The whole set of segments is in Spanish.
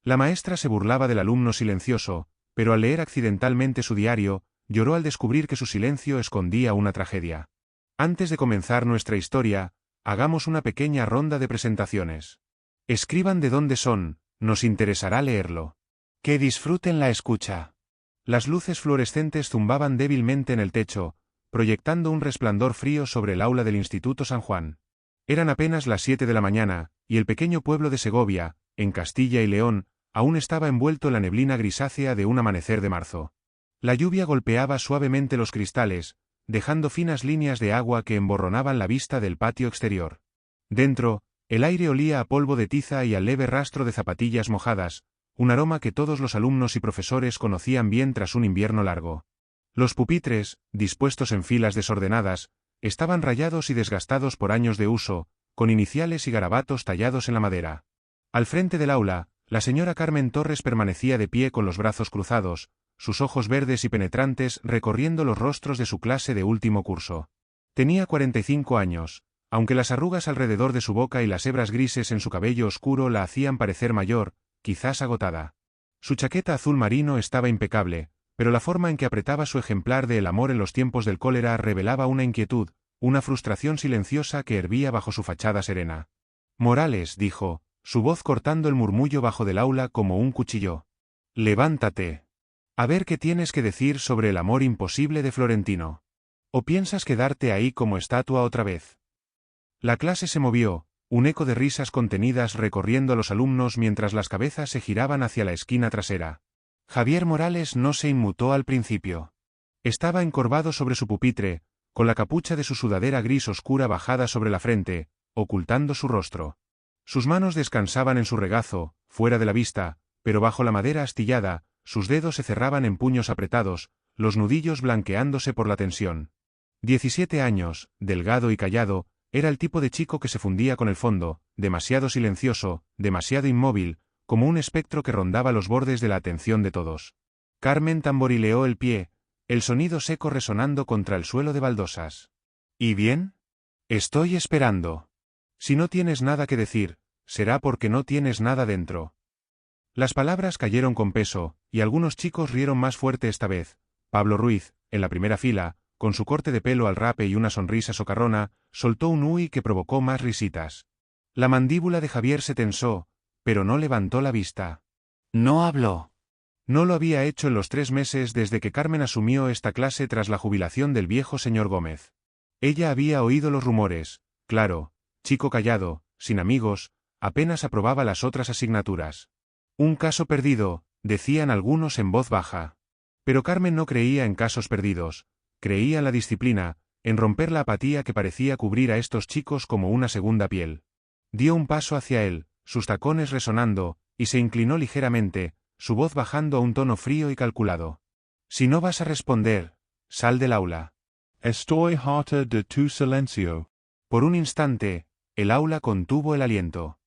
La maestra se burlaba del alumno silencioso, pero al leer accidentalmente su diario, lloró al descubrir que su silencio escondía una tragedia. Antes de comenzar nuestra historia, hagamos una pequeña ronda de presentaciones. Escriban de dónde son, nos interesará leerlo. Que disfruten la escucha. Las luces fluorescentes zumbaban débilmente en el techo, proyectando un resplandor frío sobre el aula del Instituto San Juan. Eran apenas las 7 de la mañana, y el pequeño pueblo de Segovia, en Castilla y León, aún estaba envuelto en la neblina grisácea de un amanecer de marzo. La lluvia golpeaba suavemente los cristales, dejando finas líneas de agua que emborronaban la vista del patio exterior. Dentro, el aire olía a polvo de tiza y al leve rastro de zapatillas mojadas, un aroma que todos los alumnos y profesores conocían bien tras un invierno largo. Los pupitres, dispuestos en filas desordenadas, estaban rayados y desgastados por años de uso, con iniciales y garabatos tallados en la madera. Al frente del aula, la señora Carmen Torres permanecía de pie con los brazos cruzados, sus ojos verdes y penetrantes recorriendo los rostros de su clase de último curso. Tenía 45 años, aunque las arrugas alrededor de su boca y las hebras grises en su cabello oscuro la hacían parecer mayor, quizás agotada. Su chaqueta azul marino estaba impecable, pero la forma en que apretaba su ejemplar de El amor en los tiempos del cólera revelaba una inquietud, una frustración silenciosa que hervía bajo su fachada serena. Morales, dijo, su voz cortando el murmullo bajo del aula como un cuchillo. Levántate. A ver qué tienes que decir sobre el amor imposible de Florentino. ¿O piensas quedarte ahí como estatua otra vez? La clase se movió, un eco de risas contenidas recorriendo a los alumnos mientras las cabezas se giraban hacia la esquina trasera. Javier Morales no se inmutó al principio. Estaba encorvado sobre su pupitre, con la capucha de su sudadera gris oscura bajada sobre la frente, ocultando su rostro. Sus manos descansaban en su regazo, fuera de la vista, pero bajo la madera astillada, sus dedos se cerraban en puños apretados, los nudillos blanqueándose por la tensión. 17 años, delgado y callado, era el tipo de chico que se fundía con el fondo, demasiado silencioso, demasiado inmóvil, como un espectro que rondaba los bordes de la atención de todos. Carmen tamborileó el pie, el sonido seco resonando contra el suelo de baldosas. ¿Y bien? Estoy esperando. Si no tienes nada que decir, será porque no tienes nada dentro. Las palabras cayeron con peso, y algunos chicos rieron más fuerte esta vez. Pablo Ruiz, en la primera fila, con su corte de pelo al rape y una sonrisa socarrona, soltó un uy que provocó más risitas. La mandíbula de Javier se tensó, pero no levantó la vista. No habló. No lo había hecho en los 3 meses desde que Carmen asumió esta clase tras la jubilación del viejo señor Gómez. Ella había oído los rumores, claro, chico callado, sin amigos, apenas aprobaba las otras asignaturas. Un caso perdido, decían algunos en voz baja. Pero Carmen no creía en casos perdidos, creía en la disciplina, en romper la apatía que parecía cubrir a estos chicos como una segunda piel. Dio un paso hacia él, sus tacones resonando, y se inclinó ligeramente, su voz bajando a un tono frío y calculado. Si no vas a responder, sal del aula. Estoy harta de tu silencio. Por un instante, el aula contuvo el aliento.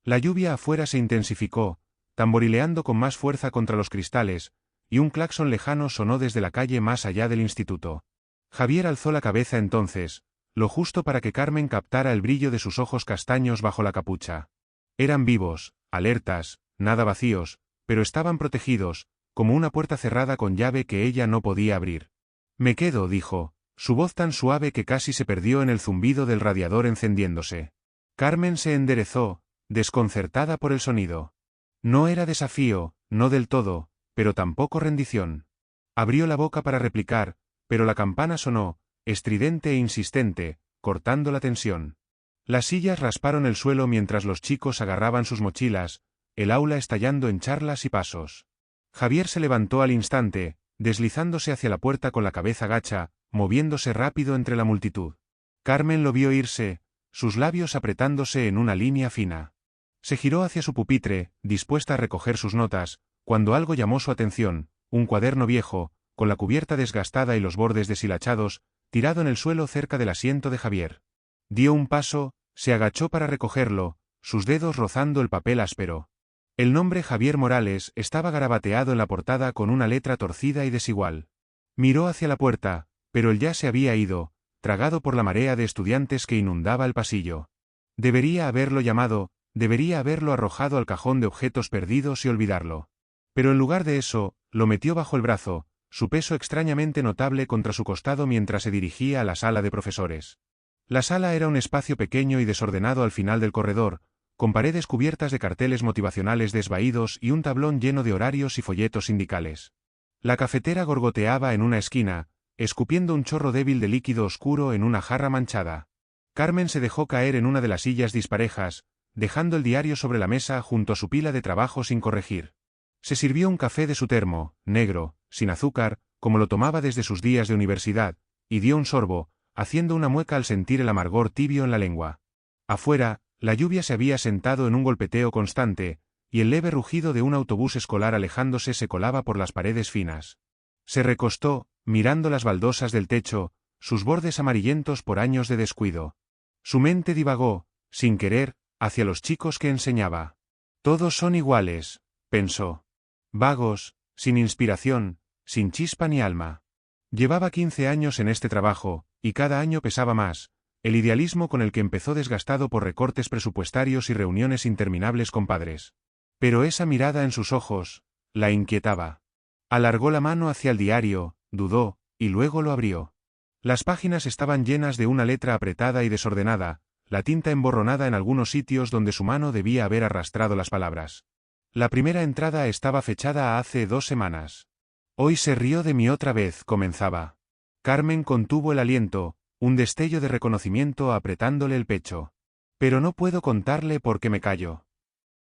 La lluvia afuera se intensificó, tamborileando con más fuerza contra los cristales, y un claxon lejano sonó desde la calle más allá del instituto. Javier alzó la cabeza entonces, lo justo para que Carmen captara el brillo de sus ojos castaños bajo la capucha. Eran vivos, alertas, nada vacíos, pero estaban protegidos, como una puerta cerrada con llave que ella no podía abrir. Me quedo, dijo, su voz tan suave que casi se perdió en el zumbido del radiador encendiéndose. Carmen se enderezó, desconcertada por el sonido. No era desafío, no del todo, pero tampoco rendición. Abrió la boca para replicar, pero la campana sonó, estridente e insistente, cortando la tensión. Las sillas rasparon el suelo mientras los chicos agarraban sus mochilas, el aula estallando en charlas y pasos. Javier se levantó al instante, deslizándose hacia la puerta con la cabeza gacha, moviéndose rápido entre la multitud. Carmen lo vio irse, sus labios apretándose en una línea fina. Se giró hacia su pupitre, dispuesta a recoger sus notas, cuando algo llamó su atención, un cuaderno viejo, con la cubierta desgastada y los bordes deshilachados, tirado en el suelo cerca del asiento de Javier. Dio un paso, se agachó para recogerlo, sus dedos rozando el papel áspero. El nombre Javier Morales estaba garabateado en la portada con una letra torcida y desigual. Miró hacia la puerta, pero él ya se había ido, tragado por la marea de estudiantes que inundaba el pasillo. Debería haberlo llamado, debería haberlo arrojado al cajón de objetos perdidos y olvidarlo. Pero en lugar de eso, lo metió bajo el brazo, su peso extrañamente notable contra su costado mientras se dirigía a la sala de profesores. La sala era un espacio pequeño y desordenado al final del corredor, con paredes cubiertas de carteles motivacionales desvaídos y un tablón lleno de horarios y folletos sindicales. La cafetera gorgoteaba en una esquina, escupiendo un chorro débil de líquido oscuro en una jarra manchada. Carmen se dejó caer en una de las sillas disparejas, dejando el diario sobre la mesa junto a su pila de trabajo sin corregir. Se sirvió un café de su termo, negro, sin azúcar, como lo tomaba desde sus días de universidad, y dio un sorbo, haciendo una mueca al sentir el amargor tibio en la lengua. Afuera, la lluvia se había sentado en un golpeteo constante, y el leve rugido de un autobús escolar alejándose se colaba por las paredes finas. Se recostó, mirando las baldosas del techo, sus bordes amarillentos por años de descuido. Su mente divagó, sin querer, hacia los chicos que enseñaba. Todos son iguales, pensó. Vagos, sin inspiración, sin chispa ni alma. Llevaba 15 años en este trabajo, y cada año pesaba más, el idealismo con el que empezó desgastado por recortes presupuestarios y reuniones interminables con padres. Pero esa mirada en sus ojos, la inquietaba. Alargó la mano hacia el diario, dudó, y luego lo abrió. Las páginas estaban llenas de una letra apretada y desordenada, la tinta emborronada en algunos sitios donde su mano debía haber arrastrado las palabras. La primera entrada estaba fechada a hace 2 semanas. Hoy se rió de mí otra vez, comenzaba. Carmen contuvo el aliento, un destello de reconocimiento apretándole el pecho. Pero no puedo contarle porque me callo.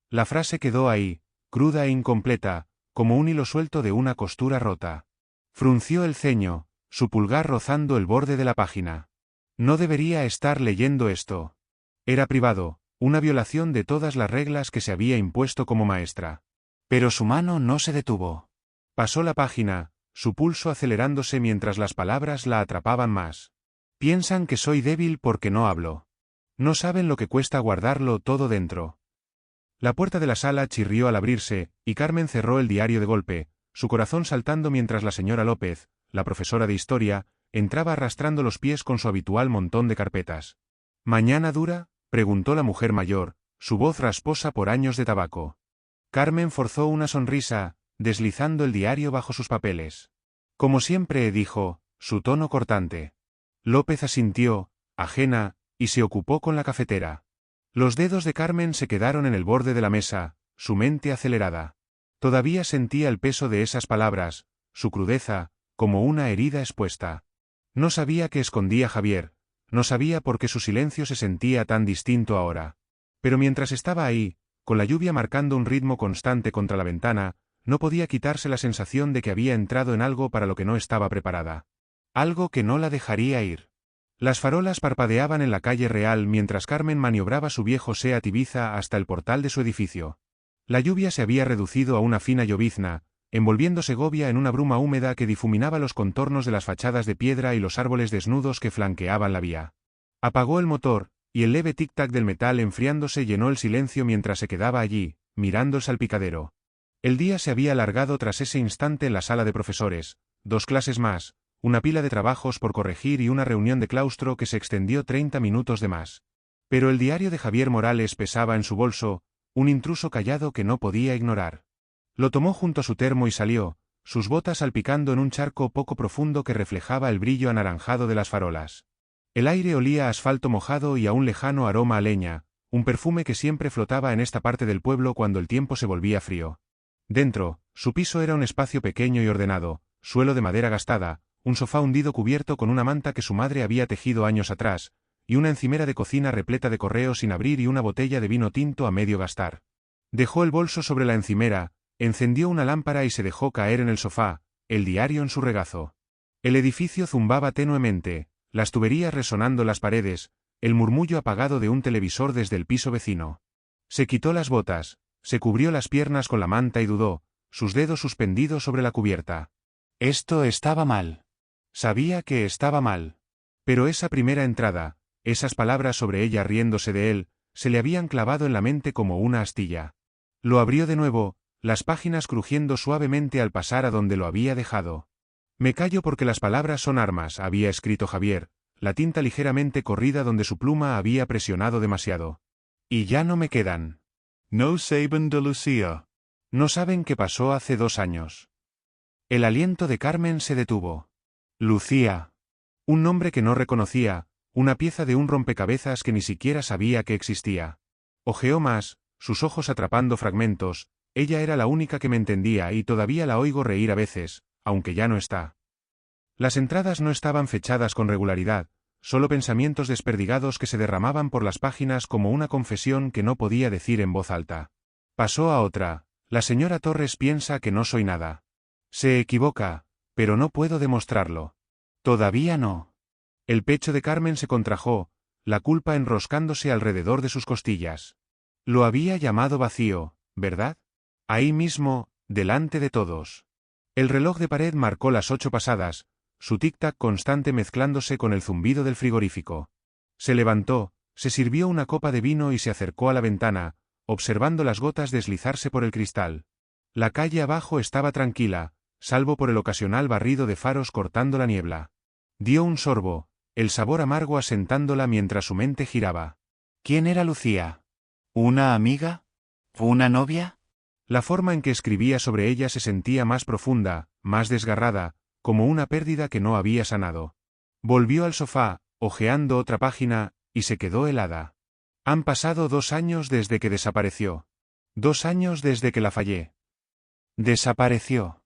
La frase quedó ahí, cruda e incompleta, como un hilo suelto de una costura rota. Frunció el ceño, su pulgar rozando el borde de la página. No debería estar leyendo esto. Era privado, una violación de todas las reglas que se había impuesto como maestra. Pero su mano no se detuvo. Pasó la página, su pulso acelerándose mientras las palabras la atrapaban más. Piensan que soy débil porque no hablo. No saben lo que cuesta guardarlo todo dentro. La puerta de la sala chirrió al abrirse, y Carmen cerró el diario de golpe, su corazón saltando mientras la señora López, la profesora de historia, entraba arrastrando los pies con su habitual montón de carpetas. ¿Mañana dura?, preguntó la mujer mayor, su voz rasposa por años de tabaco. Carmen forzó una sonrisa, deslizando el diario bajo sus papeles. Como siempre, dijo, su tono cortante. López asintió, ajena, y se ocupó con la cafetera. Los dedos de Carmen se quedaron en el borde de la mesa, su mente acelerada. Todavía sentía el peso de esas palabras, su crudeza, como una herida expuesta. No sabía qué escondía Javier, no sabía por qué su silencio se sentía tan distinto ahora. Pero mientras estaba ahí, con la lluvia marcando un ritmo constante contra la ventana, no podía quitarse la sensación de que había entrado en algo para lo que no estaba preparada. Algo que no la dejaría ir. Las farolas parpadeaban en la calle Real mientras Carmen maniobraba su viejo Seat Ibiza hasta el portal de su edificio. La lluvia se había reducido a una fina llovizna, envolviendo Segovia en una bruma húmeda que difuminaba los contornos de las fachadas de piedra y los árboles desnudos que flanqueaban la vía. Apagó el motor, y el leve tic-tac del metal enfriándose llenó el silencio mientras se quedaba allí, mirando el salpicadero. El día se había alargado tras ese instante en la sala de profesores, 2 clases más, una pila de trabajos por corregir y una reunión de claustro que se extendió 30 minutos de más. Pero el diario de Javier Morales pesaba en su bolso, un intruso callado que no podía ignorar. Lo tomó junto a su termo y salió, sus botas salpicando en un charco poco profundo que reflejaba el brillo anaranjado de las farolas. El aire olía a asfalto mojado y a un lejano aroma a leña, un perfume que siempre flotaba en esta parte del pueblo cuando el tiempo se volvía frío. Dentro, su piso era un espacio pequeño y ordenado, suelo de madera gastada, un sofá hundido cubierto con una manta que su madre había tejido años atrás, y una encimera de cocina repleta de correos sin abrir y una botella de vino tinto a medio gastar. Dejó el bolso sobre la encimera, encendió una lámpara y se dejó caer en el sofá, el diario en su regazo. El edificio zumbaba tenuemente, las tuberías resonando las paredes, el murmullo apagado de un televisor desde el piso vecino. Se quitó las botas, se cubrió las piernas con la manta y dudó, sus dedos suspendidos sobre la cubierta. Esto estaba mal. Sabía que estaba mal. Pero esa primera entrada, esas palabras sobre ella riéndose de él, se le habían clavado en la mente como una astilla. Lo abrió de nuevo, las páginas crujiendo suavemente al pasar a donde lo había dejado. Me callo porque las palabras son armas, había escrito Javier, la tinta ligeramente corrida donde su pluma había presionado demasiado. Y ya no me quedan. No saben de Lucía. No saben qué pasó hace 2 años. El aliento de Carmen se detuvo. Lucía. Un nombre que no reconocía, una pieza de un rompecabezas que ni siquiera sabía que existía. Ojeó más, sus ojos atrapando fragmentos. Ella era la única que me entendía y todavía la oigo reír a veces, aunque ya no está. Las entradas no estaban fechadas con regularidad, solo pensamientos desperdigados que se derramaban por las páginas como una confesión que no podía decir en voz alta. Pasó a otra. La señora Torres piensa que no soy nada. Se equivoca, pero no puedo demostrarlo. Todavía no. El pecho de Carmen se contrajo, la culpa enroscándose alrededor de sus costillas. Lo había llamado vacío, ¿verdad? Ahí mismo, delante de todos. El reloj de pared marcó las 8 pasadas, su tic-tac constante mezclándose con el zumbido del frigorífico. Se levantó, se sirvió una copa de vino y se acercó a la ventana, observando las gotas deslizarse por el cristal. La calle abajo estaba tranquila, salvo por el ocasional barrido de faros cortando la niebla. Dio un sorbo, el sabor amargo asentándola mientras su mente giraba. ¿Quién era Lucía? ¿Una amiga? ¿Una novia? La forma en que escribía sobre ella se sentía más profunda, más desgarrada, como una pérdida que no había sanado. Volvió al sofá, hojeando otra página, y se quedó helada. Han pasado 2 años desde que desapareció. 2 años desde que la fallé. Desapareció.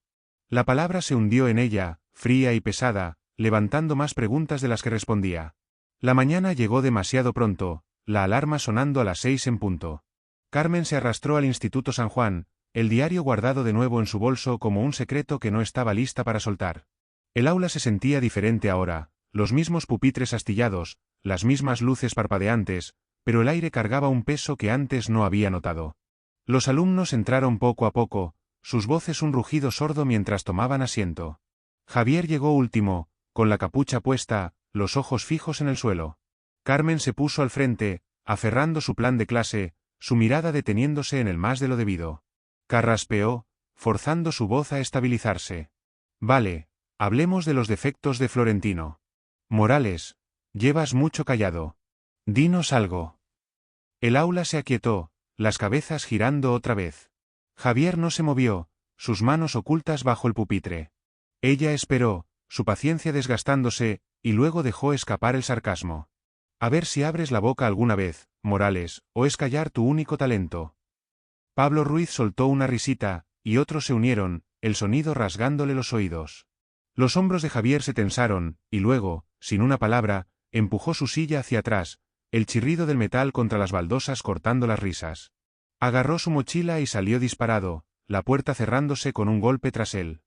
La palabra se hundió en ella, fría y pesada, levantando más preguntas de las que respondía. La mañana llegó demasiado pronto, la alarma sonando a las 6 en punto. Carmen se arrastró al Instituto San Juan, el diario guardado de nuevo en su bolso como un secreto que no estaba lista para soltar. El aula se sentía diferente ahora, los mismos pupitres astillados, las mismas luces parpadeantes, pero el aire cargaba un peso que antes no había notado. Los alumnos entraron poco a poco, sus voces un rugido sordo mientras tomaban asiento. Javier llegó último, con la capucha puesta, los ojos fijos en el suelo. Carmen se puso al frente, aferrando su plan de clase, su mirada deteniéndose en el más de lo debido. Carraspeó, forzando su voz a estabilizarse. Vale, hablemos de los defectos de Florentino. Morales, llevas mucho callado. Dinos algo. El aula se aquietó, las cabezas girando otra vez. Javier no se movió, sus manos ocultas bajo el pupitre. Ella esperó, su paciencia desgastándose, y luego dejó escapar el sarcasmo. A ver si abres la boca alguna vez, Morales, o es callar tu único talento. Pablo Ruiz soltó una risita, y otros se unieron, el sonido rasgándole los oídos. Los hombros de Javier se tensaron, y luego, sin una palabra, empujó su silla hacia atrás, el chirrido del metal contra las baldosas cortando las risas. Agarró su mochila y salió disparado, la puerta cerrándose con un golpe tras él.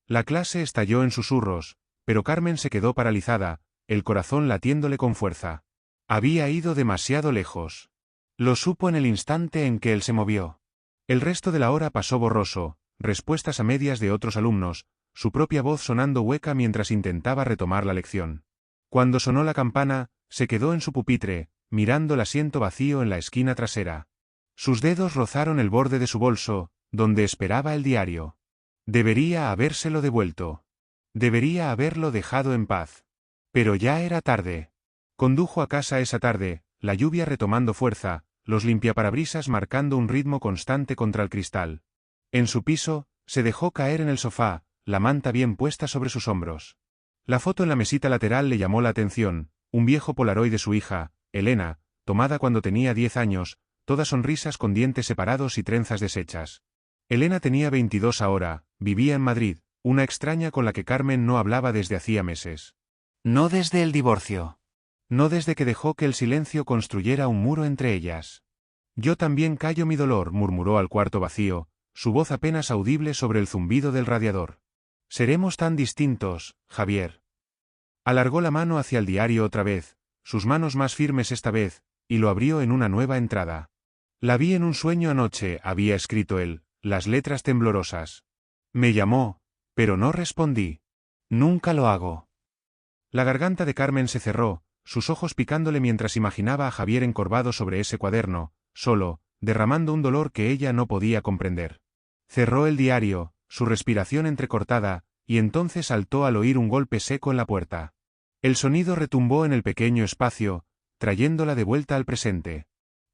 La clase estalló en susurros, pero Carmen se quedó paralizada, el corazón latiéndole con fuerza. Había ido demasiado lejos. Lo supo en el instante en que él se movió. El resto de la hora pasó borroso, respuestas a medias de otros alumnos, su propia voz sonando hueca mientras intentaba retomar la lección. Cuando sonó la campana, se quedó en su pupitre, mirando el asiento vacío en la esquina trasera. Sus dedos rozaron el borde de su bolso, donde esperaba el diario. Debería habérselo devuelto. Debería haberlo dejado en paz. Pero ya era tarde. Condujo a casa esa tarde, la lluvia retomando fuerza, los limpiaparabrisas marcando un ritmo constante contra el cristal. En su piso, se dejó caer en el sofá, la manta bien puesta sobre sus hombros. La foto en la mesita lateral le llamó la atención, un viejo polaroid de su hija, Elena, tomada cuando tenía 10 años, todas sonrisas con dientes separados y trenzas deshechas. Elena tenía 22 ahora, vivía en Madrid, una extraña con la que Carmen no hablaba desde hacía meses. No desde el divorcio. No desde que dejó que el silencio construyera un muro entre ellas. Yo también callo mi dolor, murmuró al cuarto vacío, su voz apenas audible sobre el zumbido del radiador. Seremos tan distintos, Javier. Alargó la mano hacia el diario otra vez, sus manos más firmes esta vez, y lo abrió en una nueva entrada. La vi en un sueño anoche, había escrito él, las letras temblorosas. Me llamó, pero no respondí. Nunca lo hago. La garganta de Carmen se cerró, sus ojos picándole mientras imaginaba a Javier encorvado sobre ese cuaderno, solo, derramando un dolor que ella no podía comprender. Cerró el diario, su respiración entrecortada, y entonces saltó al oír un golpe seco en la puerta. El sonido retumbó en el pequeño espacio, trayéndola de vuelta al presente.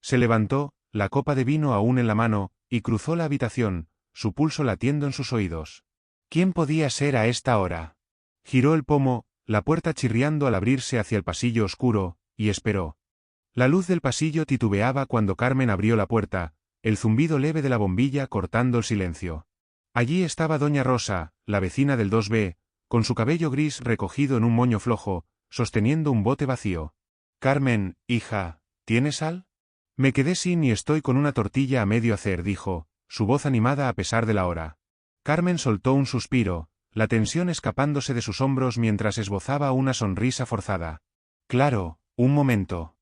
Se levantó, la copa de vino aún en la mano, y cruzó la habitación, su pulso latiendo en sus oídos. ¿Quién podía ser a esta hora? Giró el pomo, la puerta chirriando al abrirse hacia el pasillo oscuro, y esperó. La luz del pasillo titubeaba cuando Carmen abrió la puerta, el zumbido leve de la bombilla cortando el silencio. Allí estaba doña Rosa, la vecina del 2B, con su cabello gris recogido en un moño flojo, sosteniendo un bote vacío. «Carmen, hija, ¿tienes sal?» «Me quedé sin y estoy con una tortilla a medio hacer», dijo, su voz animada a pesar de la hora. Carmen soltó un suspiro, la tensión escapándose de sus hombros mientras esbozaba una sonrisa forzada. «Claro, un momento».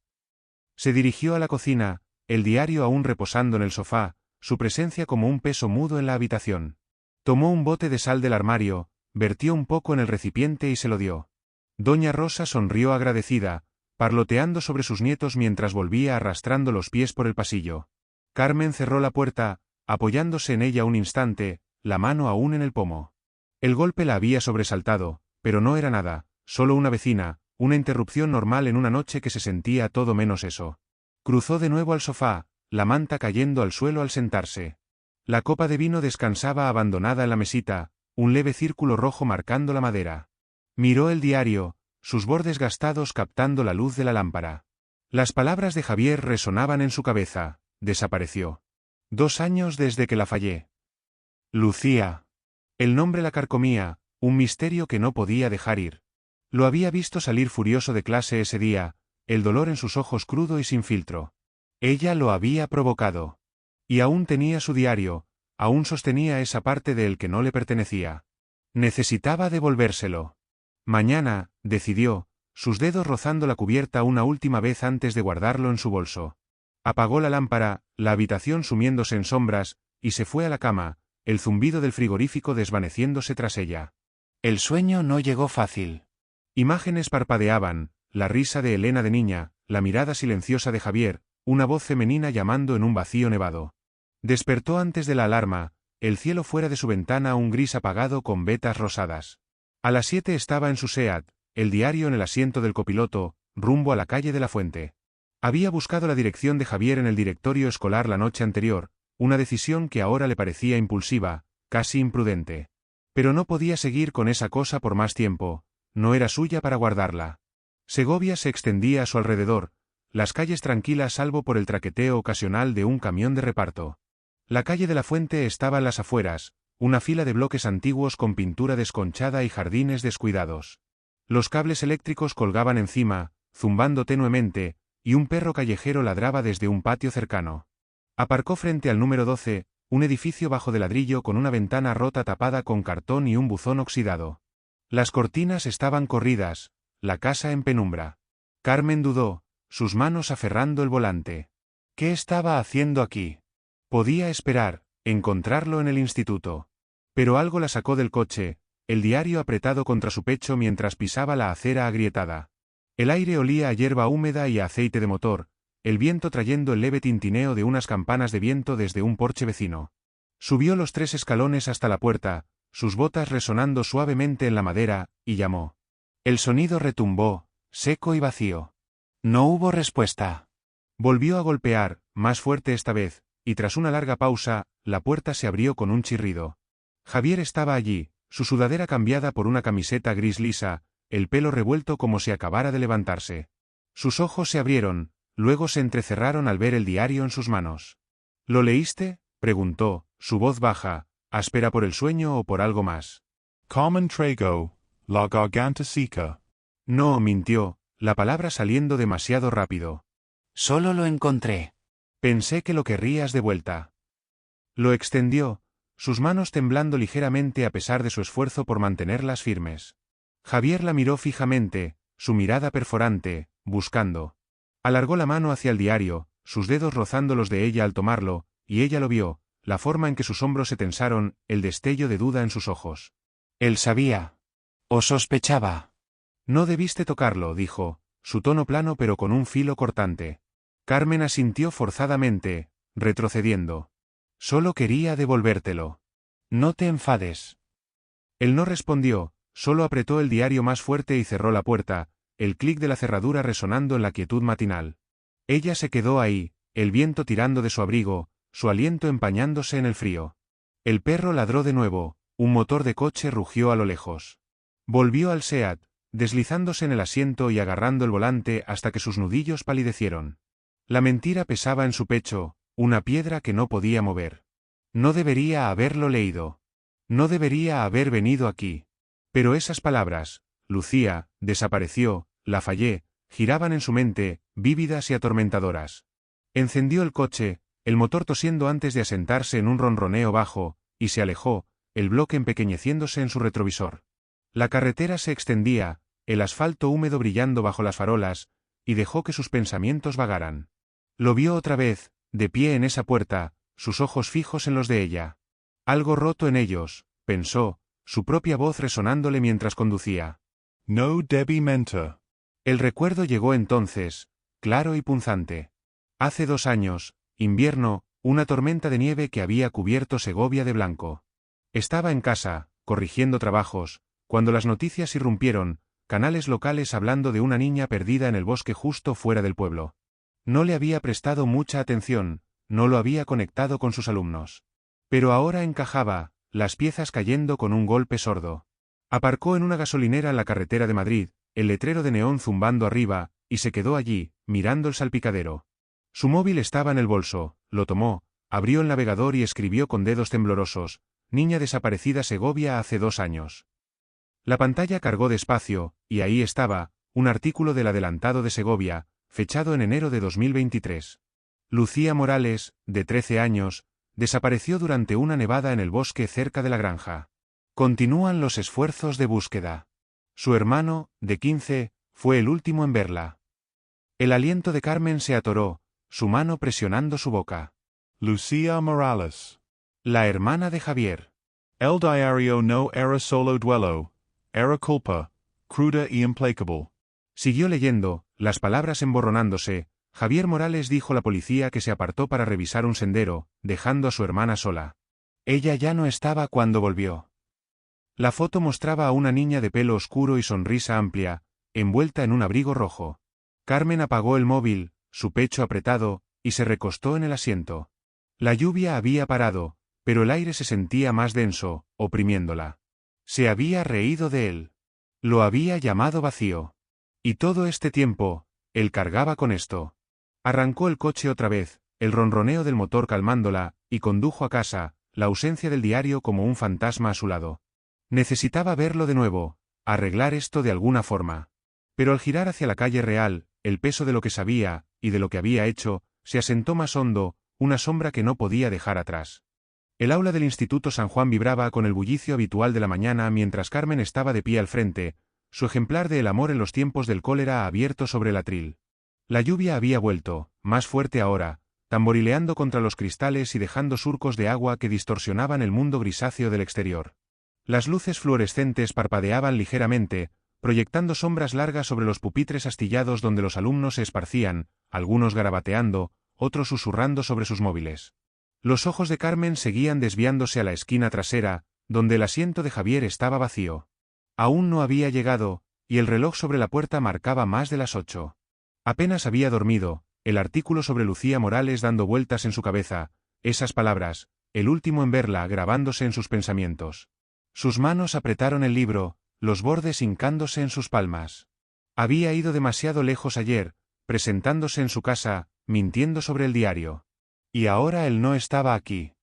Se dirigió a la cocina, el diario aún reposando en el sofá, su presencia como un peso mudo en la habitación. Tomó un bote de sal del armario, vertió un poco en el recipiente y se lo dio. Doña Rosa sonrió agradecida, parloteando sobre sus nietos mientras volvía arrastrando los pies por el pasillo. Carmen cerró la puerta, apoyándose en ella un instante, la mano aún en el pomo. El golpe la había sobresaltado, pero no era nada, solo una vecina, una interrupción normal en una noche que se sentía todo menos eso. Cruzó de nuevo al sofá, la manta cayendo al suelo al sentarse. La copa de vino descansaba abandonada en la mesita, un leve círculo rojo marcando la madera. Miró el diario, sus bordes gastados captando la luz de la lámpara. Las palabras de Javier resonaban en su cabeza, desapareció. 2 años desde que la fallé. Lucía. El nombre la carcomía, un misterio que no podía dejar ir. Lo había visto salir furioso de clase ese día, el dolor en sus ojos crudo y sin filtro. Ella lo había provocado. Y aún tenía su diario, aún sostenía esa parte de él que no le pertenecía. Necesitaba devolvérselo. Mañana, decidió, sus dedos rozando la cubierta una última vez antes de guardarlo en su bolso. Apagó la lámpara, la habitación sumiéndose en sombras, y se fue a la cama, el zumbido del frigorífico desvaneciéndose tras ella. El sueño no llegó fácil. Imágenes parpadeaban, la risa de Elena de niña, la mirada silenciosa de Javier, una voz femenina llamando en un vacío nevado. Despertó antes de la alarma, el cielo fuera de su ventana un gris apagado con vetas rosadas. A las 7 estaba en su SEAT, el diario en el asiento del copiloto, rumbo a la calle de la Fuente. Había buscado la dirección de Javier en el directorio escolar la noche anterior, una decisión que ahora le parecía impulsiva, casi imprudente. Pero no podía seguir con esa cosa por más tiempo, no era suya para guardarla. Segovia se extendía a su alrededor, las calles tranquilas salvo por el traqueteo ocasional de un camión de reparto. La calle de la Fuente estaba en las afueras, una fila de bloques antiguos con pintura desconchada y jardines descuidados. Los cables eléctricos colgaban encima, zumbando tenuemente, y un perro callejero ladraba desde un patio cercano. Aparcó frente al número 12, un edificio bajo de ladrillo con una ventana rota tapada con cartón y un buzón oxidado. Las cortinas estaban corridas, la casa en penumbra. Carmen dudó, sus manos aferrando el volante. ¿Qué estaba haciendo aquí? Podía esperar, encontrarlo en el instituto. Pero algo la sacó del coche, el diario apretado contra su pecho mientras pisaba la acera agrietada. El aire olía a hierba húmeda y a aceite de motor, el viento trayendo el leve tintineo de unas campanas de viento desde un porche vecino. Subió los 3 escalones hasta la puerta, sus botas resonando suavemente en la madera, y llamó. El sonido retumbó, seco y vacío. No hubo respuesta. Volvió a golpear, más fuerte esta vez, y tras una larga pausa, la puerta se abrió con un chirrido. Javier estaba allí, su sudadera cambiada por una camiseta gris lisa, el pelo revuelto como si acabara de levantarse. Sus ojos se abrieron, luego se entrecerraron al ver el diario en sus manos. ¿Lo leíste?, preguntó, su voz baja, áspera por el sueño o por algo más. Carmen Trego, La Garganta Seca. No, mintió, la palabra saliendo demasiado rápido. Solo lo encontré. Pensé que lo querrías de vuelta. Lo extendió, sus manos temblando ligeramente a pesar de su esfuerzo por mantenerlas firmes. Javier la miró fijamente, su mirada perforante, buscando. Alargó la mano hacia el diario, sus dedos rozando los de ella al tomarlo, y ella lo vio, la forma en que sus hombros se tensaron, el destello de duda en sus ojos. Él sabía. O sospechaba. No debiste tocarlo, dijo, su tono plano pero con un filo cortante. Carmen asintió forzadamente, retrocediendo. Solo quería devolvértelo. No te enfades. Él no respondió, solo apretó el diario más fuerte y cerró la puerta, el clic de la cerradura resonando en la quietud matinal. Ella se quedó ahí, el viento tirando de su abrigo, su aliento empañándose en el frío. El perro ladró de nuevo, un motor de coche rugió a lo lejos. Volvió al Seat, deslizándose en el asiento y agarrando el volante hasta que sus nudillos palidecieron. La mentira pesaba en su pecho, una piedra que no podía mover. No debería haberlo leído. No debería haber venido aquí. Pero esas palabras, Lucía, desapareció, la fallé, giraban en su mente, vívidas y atormentadoras. Encendió el coche, el motor tosiendo antes de asentarse en un ronroneo bajo, y se alejó, el bloque empequeñeciéndose en su retrovisor. La carretera se extendía, el asfalto húmedo brillando bajo las farolas, y dejó que sus pensamientos vagaran. Lo vio otra vez, de pie en esa puerta, sus ojos fijos en los de ella. Algo roto en ellos, pensó, su propia voz resonándole mientras conducía. No Debbie Mentor. El recuerdo llegó entonces, claro y punzante. Hace 2 años, invierno, una tormenta de nieve que había cubierto Segovia de blanco. Estaba en casa, corrigiendo trabajos, cuando las noticias irrumpieron, canales locales hablando de una niña perdida en el bosque justo fuera del pueblo. No le había prestado mucha atención, no lo había conectado con sus alumnos. Pero ahora encajaba, las piezas cayendo con un golpe sordo. Aparcó en una gasolinera en la carretera de Madrid, el letrero de neón zumbando arriba, y se quedó allí, mirando el salpicadero. Su móvil estaba en el bolso, lo tomó, abrió el navegador y escribió con dedos temblorosos, niña desaparecida Segovia hace 2 años. La pantalla cargó despacio, y ahí estaba, un artículo del Adelantado de Segovia, fechado en enero de 2023. Lucía Morales, de 13 años, desapareció durante una nevada en el bosque cerca de la granja. Continúan los esfuerzos de búsqueda. Su hermano, de 15, fue el último en verla. El aliento de Carmen se atoró, su mano presionando su boca. Lucía Morales. La hermana de Javier. El diario no era solo duelo, era culpa, cruda y implacable. Siguió leyendo, las palabras emborronándose. Javier Morales dijo a la policía que se apartó para revisar un sendero, dejando a su hermana sola. Ella ya no estaba cuando volvió. La foto mostraba a una niña de pelo oscuro y sonrisa amplia, envuelta en un abrigo rojo. Carmen apagó el móvil, su pecho apretado, y se recostó en el asiento. La lluvia había parado, pero el aire se sentía más denso, oprimiéndola. Se había reído de él. Lo había llamado vacío. Y todo este tiempo, él cargaba con esto. Arrancó el coche otra vez, el ronroneo del motor calmándola, y condujo a casa, la ausencia del diario como un fantasma a su lado. Necesitaba verlo de nuevo, arreglar esto de alguna forma. Pero al girar hacia la calle real, el peso de lo que sabía, y de lo que había hecho, se asentó más hondo, una sombra que no podía dejar atrás. El aula del Instituto San Juan vibraba con el bullicio habitual de la mañana mientras Carmen estaba de pie al frente, su ejemplar de El amor en los tiempos del cólera abierto sobre el atril. La lluvia había vuelto, más fuerte ahora, tamborileando contra los cristales y dejando surcos de agua que distorsionaban el mundo grisáceo del exterior. Las luces fluorescentes parpadeaban ligeramente, proyectando sombras largas sobre los pupitres astillados donde los alumnos se esparcían, algunos garabateando, otros susurrando sobre sus móviles. Los ojos de Carmen seguían desviándose a la esquina trasera, donde el asiento de Javier estaba vacío. Aún no había llegado, y el reloj sobre la puerta marcaba más de las 8. Apenas había dormido, el artículo sobre Lucía Morales dando vueltas en su cabeza, esas palabras, el último en verla grabándose en sus pensamientos. Sus manos apretaron el libro, los bordes hincándose en sus palmas. Había ido demasiado lejos ayer, presentándose en su casa, mintiendo sobre el diario. Y ahora él no estaba aquí.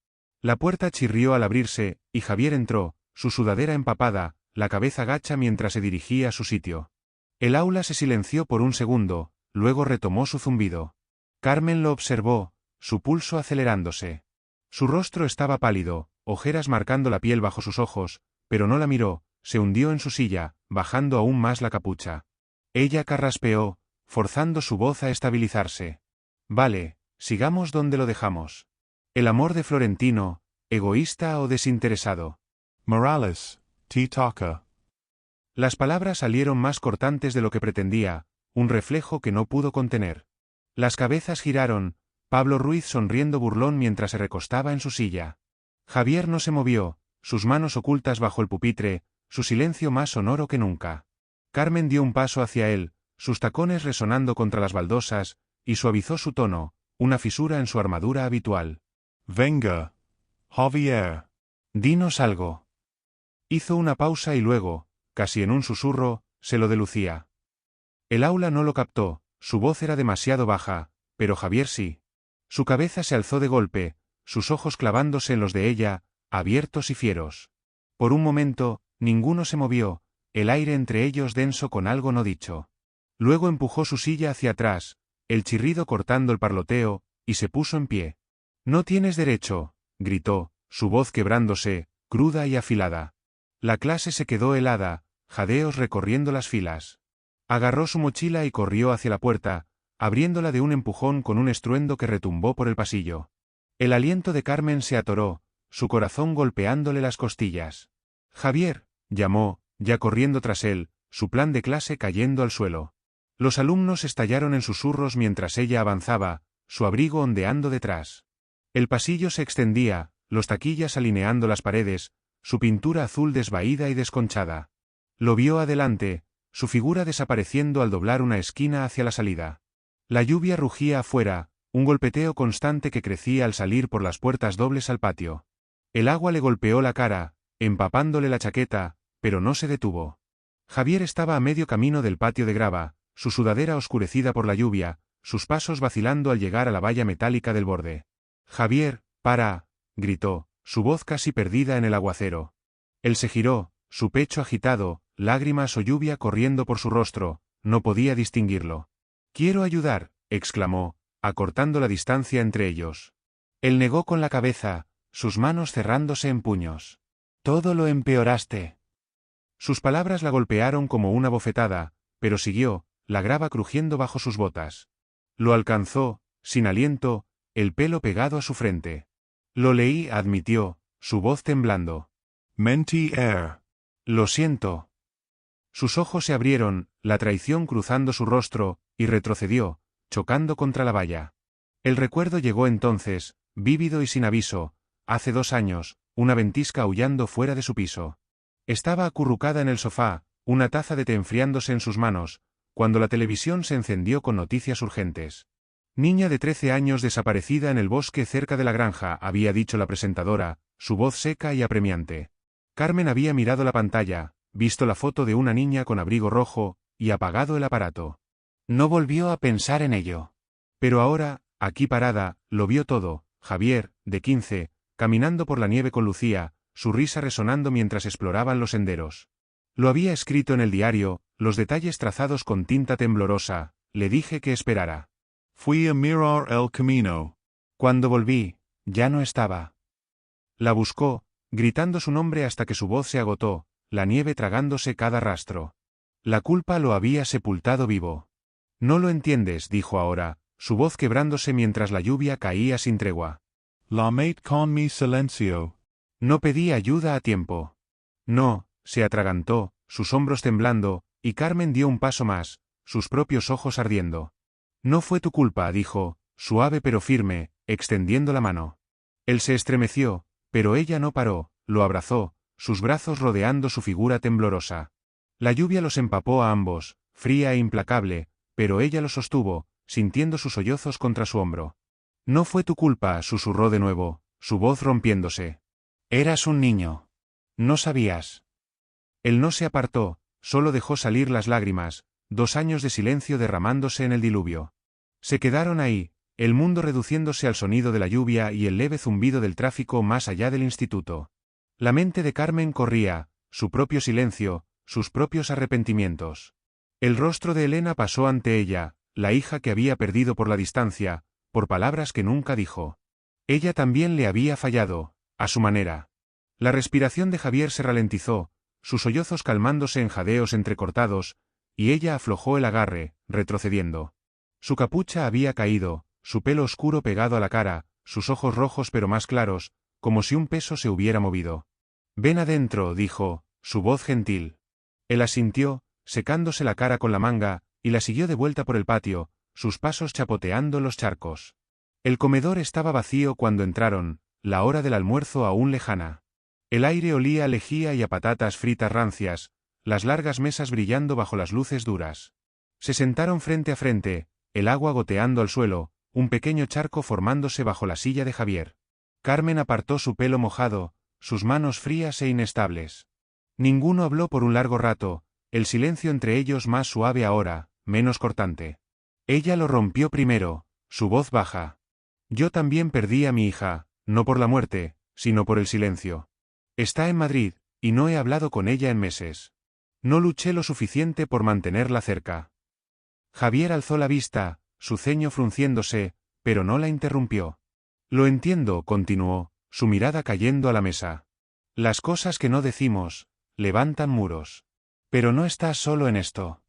La puerta chirrió al abrirse, y Javier entró, su sudadera empapada, la cabeza gacha mientras se dirigía a su sitio. El aula se silenció por un segundo, luego retomó su zumbido. Carmen lo observó, su pulso acelerándose. Su rostro estaba pálido, ojeras marcando la piel bajo sus ojos, pero no la miró, se hundió en su silla, bajando aún más la capucha. Ella carraspeó, forzando su voz a estabilizarse. Vale, sigamos donde lo dejamos. El amor de Florentino, egoísta o desinteresado. Morales, T-Taka. Las palabras salieron más cortantes de lo que pretendía, un reflejo que no pudo contener. Las cabezas giraron, Pablo Ruiz sonriendo burlón mientras se recostaba en su silla. Javier no se movió, sus manos ocultas bajo el pupitre, su silencio más sonoro que nunca. Carmen dio un paso hacia él, sus tacones resonando contra las baldosas, y suavizó su tono, una fisura en su armadura habitual. Venga, Javier. Dinos algo. Hizo una pausa y luego, casi en un susurro, se lo delucía. El aula no lo captó, su voz era demasiado baja, pero Javier sí. Su cabeza se alzó de golpe, sus ojos clavándose en los de ella, abiertos y fieros. Por un momento, ninguno se movió, el aire entre ellos denso con algo no dicho. Luego empujó su silla hacia atrás, el chirrido cortando el parloteo, y se puso en pie. «No tienes derecho», gritó, su voz quebrándose, cruda y afilada. La clase se quedó helada, jadeos recorriendo las filas. Agarró su mochila y corrió hacia la puerta, abriéndola de un empujón con un estruendo que retumbó por el pasillo. El aliento de Carmen se atoró, su corazón golpeándole las costillas. «Javier», llamó, ya corriendo tras él, su plan de clase cayendo al suelo. Los alumnos estallaron en susurros mientras ella avanzaba, su abrigo ondeando detrás. El pasillo se extendía, los taquillas alineando las paredes, su pintura azul desvaída y desconchada. Lo vio adelante, su figura desapareciendo al doblar una esquina hacia la salida. La lluvia rugía afuera, un golpeteo constante que crecía al salir por las puertas dobles al patio. El agua le golpeó la cara, empapándole la chaqueta, pero no se detuvo. Javier estaba a medio camino del patio de grava, su sudadera oscurecida por la lluvia, sus pasos vacilando al llegar a la valla metálica del borde. «Javier, para», gritó, su voz casi perdida en el aguacero. Él se giró, su pecho agitado, lágrimas o lluvia corriendo por su rostro, no podía distinguirlo. «Quiero ayudar», exclamó, acortando la distancia entre ellos. Él negó con la cabeza, sus manos cerrándose en puños. «Todo lo empeoraste». Sus palabras la golpearon como una bofetada, pero siguió, la grava crujiendo bajo sus botas. Lo alcanzó, sin aliento, el pelo pegado a su frente. «Lo leí», admitió, su voz temblando. Mentir. «Lo siento». Sus ojos se abrieron, la traición cruzando su rostro, y retrocedió, chocando contra la valla. El recuerdo llegó entonces, vívido y sin aviso, hace 2 años, una ventisca aullando fuera de su piso. Estaba acurrucada en el sofá, una taza de té enfriándose en sus manos, cuando la televisión se encendió con noticias urgentes. «Niña de 13 años desaparecida en el bosque cerca de la granja», había dicho la presentadora, su voz seca y apremiante. Carmen había mirado la pantalla, visto la foto de una niña con abrigo rojo, y apagado el aparato. No volvió a pensar en ello. Pero ahora, aquí parada, lo vio todo, Javier, de 15, caminando por la nieve con Lucía, su risa resonando mientras exploraban los senderos. Lo había escrito en el diario, los detalles trazados con tinta temblorosa, le dije que esperara. Fui a mirar el camino. Cuando volví, ya no estaba. La buscó, gritando su nombre hasta que su voz se agotó, la nieve tragándose cada rastro. La culpa lo había sepultado vivo. «No lo entiendes», dijo ahora, su voz quebrándose mientras la lluvia caía sin tregua. La mate con mi silencio. «No pedí ayuda a tiempo». «No», se atragantó, sus hombros temblando, y Carmen dio un paso más, sus propios ojos ardiendo. «No fue tu culpa», dijo, suave pero firme, extendiendo la mano. Él se estremeció, pero ella no paró, lo abrazó, sus brazos rodeando su figura temblorosa. La lluvia los empapó a ambos, fría e implacable, pero ella lo sostuvo, sintiendo sus sollozos contra su hombro. «No fue tu culpa», susurró de nuevo, su voz rompiéndose. «Eras un niño. No sabías». Él no se apartó, solo dejó salir las lágrimas, 2 años de silencio derramándose en el diluvio. Se quedaron ahí, el mundo reduciéndose al sonido de la lluvia y el leve zumbido del tráfico más allá del instituto. La mente de Carmen corría, su propio silencio, sus propios arrepentimientos. El rostro de Elena pasó ante ella, la hija que había perdido por la distancia, por palabras que nunca dijo. Ella también le había fallado, a su manera. La respiración de Javier se ralentizó, sus sollozos calmándose en jadeos entrecortados, y ella aflojó el agarre, retrocediendo. Su capucha había caído, su pelo oscuro pegado a la cara, sus ojos rojos pero más claros, como si un peso se hubiera movido. «Ven adentro», dijo, su voz gentil. Él asintió, secándose la cara con la manga, y la siguió de vuelta por el patio, sus pasos chapoteando los charcos. El comedor estaba vacío cuando entraron, la hora del almuerzo aún lejana. El aire olía a lejía y a patatas fritas rancias, las largas mesas brillando bajo las luces duras. Se sentaron frente a frente, el agua goteando al suelo, un pequeño charco formándose bajo la silla de Javier. Carmen apartó su pelo mojado, sus manos frías e inestables. Ninguno habló por un largo rato, el silencio entre ellos más suave ahora, menos cortante. Ella lo rompió primero, su voz baja. Yo también perdí a mi hija, no por la muerte, sino por el silencio. Está en Madrid, y no he hablado con ella en meses. No luché lo suficiente por mantenerla cerca. Javier alzó la vista, su ceño frunciéndose, pero no la interrumpió. Lo entiendo, continuó, su mirada cayendo a la mesa. Las cosas que no decimos, levantan muros. Pero no estás solo en esto.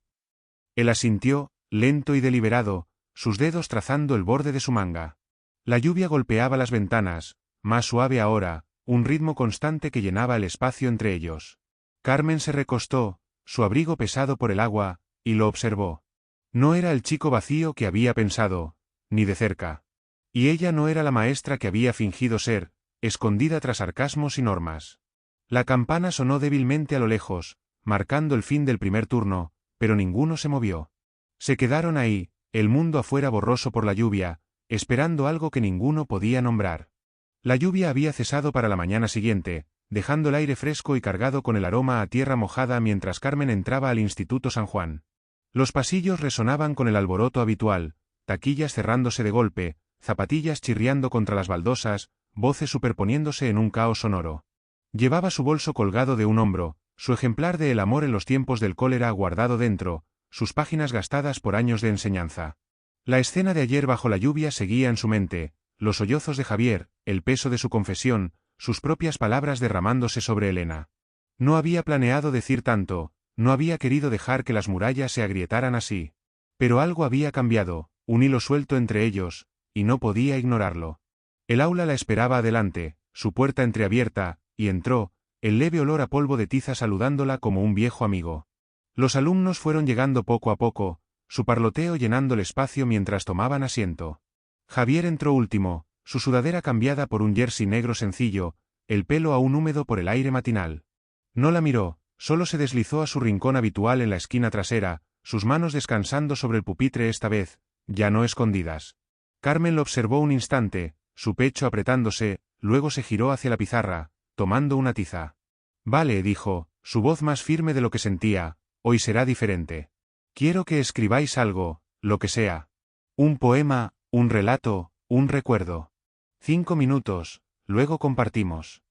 Él asintió, lento y deliberado, sus dedos trazando el borde de su manga. La lluvia golpeaba las ventanas, más suave ahora, un ritmo constante que llenaba el espacio entre ellos. Carmen se recostó, su abrigo pesado por el agua, y lo observó. No era el chico vacío que había pensado, ni de cerca. Y ella no era la maestra que había fingido ser, escondida tras sarcasmos y normas. La campana sonó débilmente a lo lejos, marcando el fin del primer turno, pero ninguno se movió. Se quedaron ahí, el mundo afuera borroso por la lluvia, esperando algo que ninguno podía nombrar. La lluvia había cesado para la mañana siguiente, dejando el aire fresco y cargado con el aroma a tierra mojada mientras Carmen entraba al Instituto San Juan. Los pasillos resonaban con el alboroto habitual, taquillas cerrándose de golpe, zapatillas chirriando contra las baldosas, voces superponiéndose en un caos sonoro. Llevaba su bolso colgado de un hombro, su ejemplar de El amor en los tiempos del cólera guardado dentro, sus páginas gastadas por años de enseñanza. La escena de ayer bajo la lluvia seguía en su mente, los sollozos de Javier, el peso de su confesión, sus propias palabras derramándose sobre Elena. No había planeado decir tanto, no había querido dejar que las murallas se agrietaran así. Pero algo había cambiado, un hilo suelto entre ellos, y no podía ignorarlo. El aula la esperaba adelante, su puerta entreabierta, y entró, el leve olor a polvo de tiza saludándola como un viejo amigo. Los alumnos fueron llegando poco a poco, su parloteo llenando el espacio mientras tomaban asiento. Javier entró último, su sudadera cambiada por un jersey negro sencillo, el pelo aún húmedo por el aire matinal. No la miró, solo se deslizó a su rincón habitual en la esquina trasera, sus manos descansando sobre el pupitre esta vez, ya no escondidas. Carmen lo observó un instante, su pecho apretándose, luego se giró hacia la pizarra, tomando una tiza. Vale, dijo, su voz más firme de lo que sentía, hoy será diferente. Quiero que escribáis algo, lo que sea. Un poema, un relato, un recuerdo. 5 minutos, luego compartimos.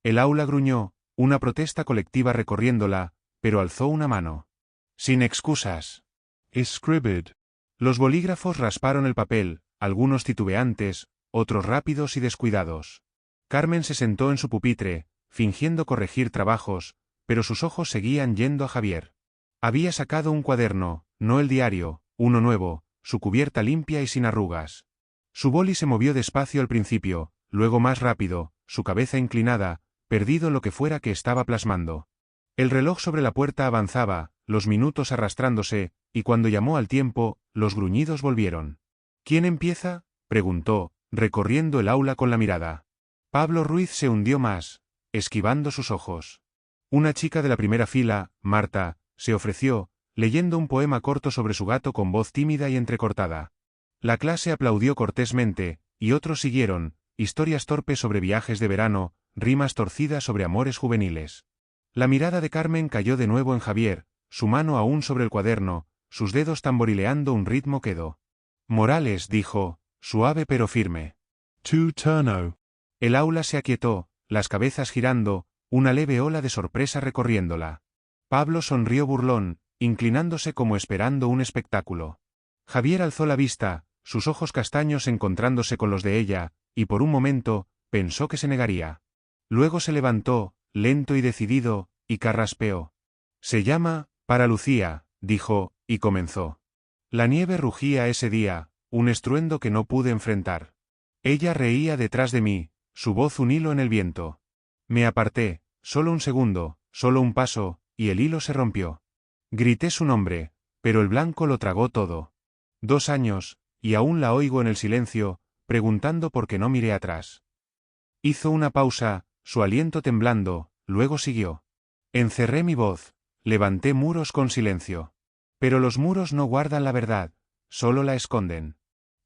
El aula gruñó, una protesta colectiva recorriéndola, pero alzó una mano. Sin excusas. Escribid. Los bolígrafos rasparon el papel, algunos titubeantes, otros rápidos y descuidados. Carmen se sentó en su pupitre, fingiendo corregir trabajos, pero sus ojos seguían yendo a Javier. Había sacado un cuaderno, no el diario, uno nuevo, su cubierta limpia y sin arrugas. Su boli se movió despacio al principio, luego más rápido, su cabeza inclinada, perdido en lo que fuera que estaba plasmando. El reloj sobre la puerta avanzaba, los minutos arrastrándose, y cuando llamó al tiempo, los gruñidos volvieron. ¿Quién empieza?, preguntó, recorriendo el aula con la mirada. Pablo Ruiz se hundió más, esquivando sus ojos. Una chica de la primera fila, Marta, se ofreció, leyendo un poema corto sobre su gato con voz tímida y entrecortada. La clase aplaudió cortésmente, y otros siguieron, historias torpes sobre viajes de verano, rimas torcidas sobre amores juveniles. La mirada de Carmen cayó de nuevo en Javier, su mano aún sobre el cuaderno, sus dedos tamborileando un ritmo quedo. Morales, dijo, suave pero firme. Tu turno. El aula se aquietó, las cabezas girando, una leve ola de sorpresa recorriéndola. Pablo sonrió burlón, inclinándose como esperando un espectáculo. Javier alzó la vista, sus ojos castaños encontrándose con los de ella, y por un momento, pensó que se negaría. Luego se levantó, lento y decidido, y carraspeó. Se llama, para Lucía, dijo, y comenzó. La nieve rugía ese día, un estruendo que no pude enfrentar. Ella reía detrás de mí, su voz un hilo en el viento. Me aparté, solo un segundo, solo un paso, y el hilo se rompió. Grité su nombre, pero el blanco lo tragó todo. 2 años, y aún la oigo en el silencio, preguntando por qué no miré atrás. Hizo una pausa, su aliento temblando, luego siguió. Encerré mi voz, levanté muros con silencio. Pero los muros no guardan la verdad, solo la esconden.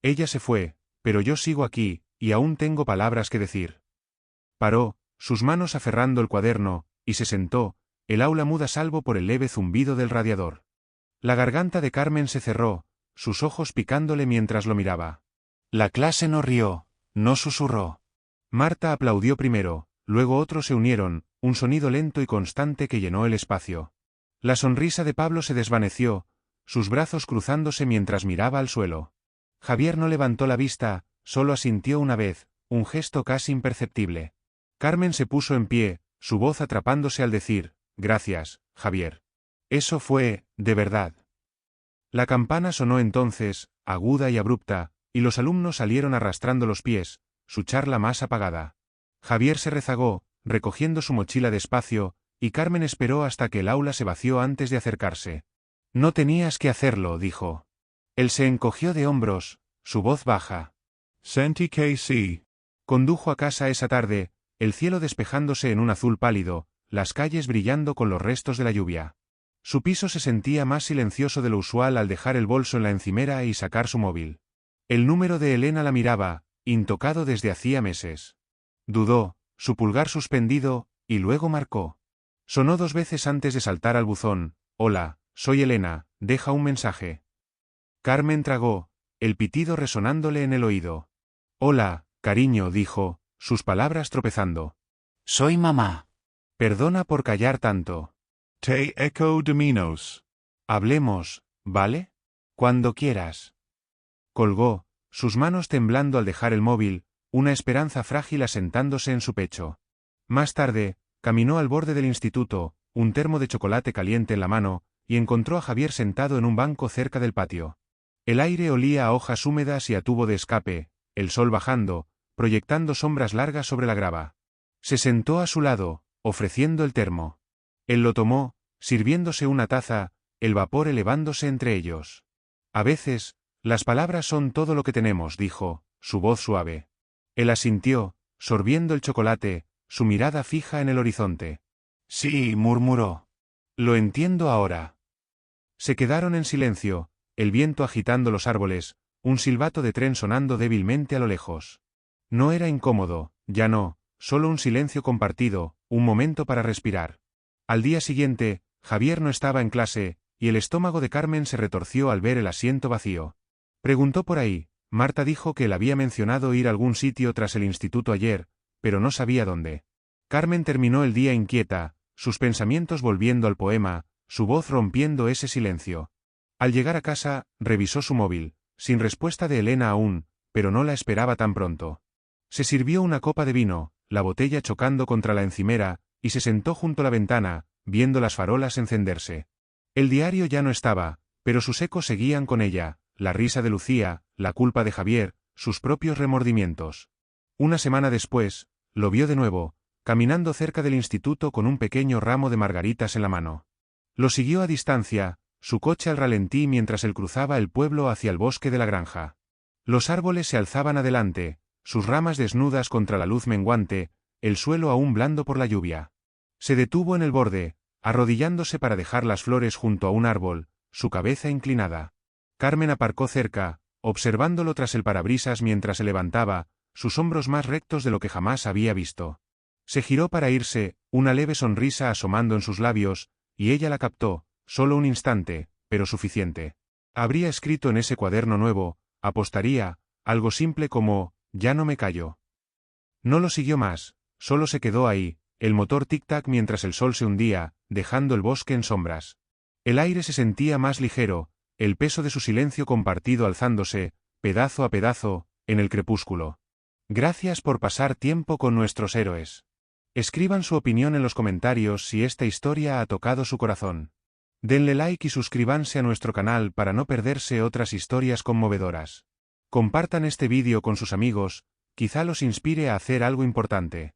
Ella se fue, pero yo sigo aquí, y aún tengo palabras que decir. Paró, sus manos aferrando el cuaderno, y se sentó, el aula muda salvo por el leve zumbido del radiador. La garganta de Carmen se cerró, sus ojos picándole mientras lo miraba. La clase no rió, no susurró. Marta aplaudió primero, luego otros se unieron, un sonido lento y constante que llenó el espacio. La sonrisa de Pablo se desvaneció, sus brazos cruzándose mientras miraba al suelo. Javier no levantó la vista, solo asintió una vez, un gesto casi imperceptible. Carmen se puso en pie, su voz atrapándose al decir, «Gracias, Javier». Eso fue, de verdad. La campana sonó entonces, aguda y abrupta, y los alumnos salieron arrastrando los pies, su charla más apagada. Javier se rezagó, recogiendo su mochila despacio, y Carmen esperó hasta que el aula se vació antes de acercarse. «No tenías que hacerlo», dijo. Él se encogió de hombros, su voz baja. Sentí que sí. Condujo a casa esa tarde, el cielo despejándose en un azul pálido, las calles brillando con los restos de la lluvia. Su piso se sentía más silencioso de lo usual al dejar el bolso en la encimera y sacar su móvil. El número de Elena la miraba, intocado desde hacía meses. Dudó, su pulgar suspendido, y luego marcó. Sonó 2 veces antes de saltar al buzón. «Hola, soy Elena, deja un mensaje». Carmen tragó, el pitido resonándole en el oído. «Hola, cariño», dijo, sus palabras tropezando. «Soy mamá. Perdona por callar tanto». Te echo de menos. «Hablemos, ¿vale? Cuando quieras». Colgó, sus manos temblando al dejar el móvil, una esperanza frágil asentándose en su pecho. Más tarde, caminó al borde del instituto, un termo de chocolate caliente en la mano, y encontró a Javier sentado en un banco cerca del patio. El aire olía a hojas húmedas y a tubo de escape, el sol bajando, proyectando sombras largas sobre la grava. Se sentó a su lado, ofreciendo el termo. Él lo tomó, sirviéndose una taza, el vapor elevándose entre ellos. «A veces, las palabras son todo lo que tenemos», dijo, su voz suave. Él asintió, sorbiendo el chocolate, su mirada fija en el horizonte. «Sí», murmuró. «Lo entiendo ahora». Se quedaron en silencio, el viento agitando los árboles, un silbato de tren sonando débilmente a lo lejos. No era incómodo, ya no, solo un silencio compartido, un momento para respirar. Al día siguiente, Javier no estaba en clase, y el estómago de Carmen se retorció al ver el asiento vacío. Preguntó por ahí, Marta dijo que él había mencionado ir a algún sitio tras el instituto ayer, pero no sabía dónde. Carmen terminó el día inquieta, sus pensamientos volviendo al poema, su voz rompiendo ese silencio. Al llegar a casa, revisó su móvil, sin respuesta de Elena aún, pero no la esperaba tan pronto. Se sirvió una copa de vino, la botella chocando contra la encimera, y se sentó junto a la ventana, viendo las farolas encenderse. El diario ya no estaba, pero sus ecos seguían con ella, la risa de Lucía, la culpa de Javier, sus propios remordimientos. Una semana después, lo vio de nuevo, caminando cerca del instituto con un pequeño ramo de margaritas en la mano. Lo siguió a distancia, su coche al ralentí mientras él cruzaba el pueblo hacia el bosque de la granja. Los árboles se alzaban adelante, sus ramas desnudas contra la luz menguante, el suelo aún blando por la lluvia. Se detuvo en el borde, arrodillándose para dejar las flores junto a un árbol, su cabeza inclinada. Carmen aparcó cerca, observándolo tras el parabrisas mientras se levantaba, sus hombros más rectos de lo que jamás había visto. Se giró para irse, una leve sonrisa asomando en sus labios, y ella la captó, solo un instante, pero suficiente. Habría escrito en ese cuaderno nuevo, apostaría, algo simple como, «Ya no me callo». No lo siguió más, solo se quedó ahí, el motor tic-tac mientras el sol se hundía, dejando el bosque en sombras. El aire se sentía más ligero, el peso de su silencio compartido alzándose, pedazo a pedazo, en el crepúsculo. Gracias por pasar tiempo con nuestros héroes. Escriban su opinión en los comentarios si esta historia ha tocado su corazón. Denle like y suscríbanse a nuestro canal para no perderse otras historias conmovedoras. Compartan este vídeo con sus amigos, quizá los inspire a hacer algo importante.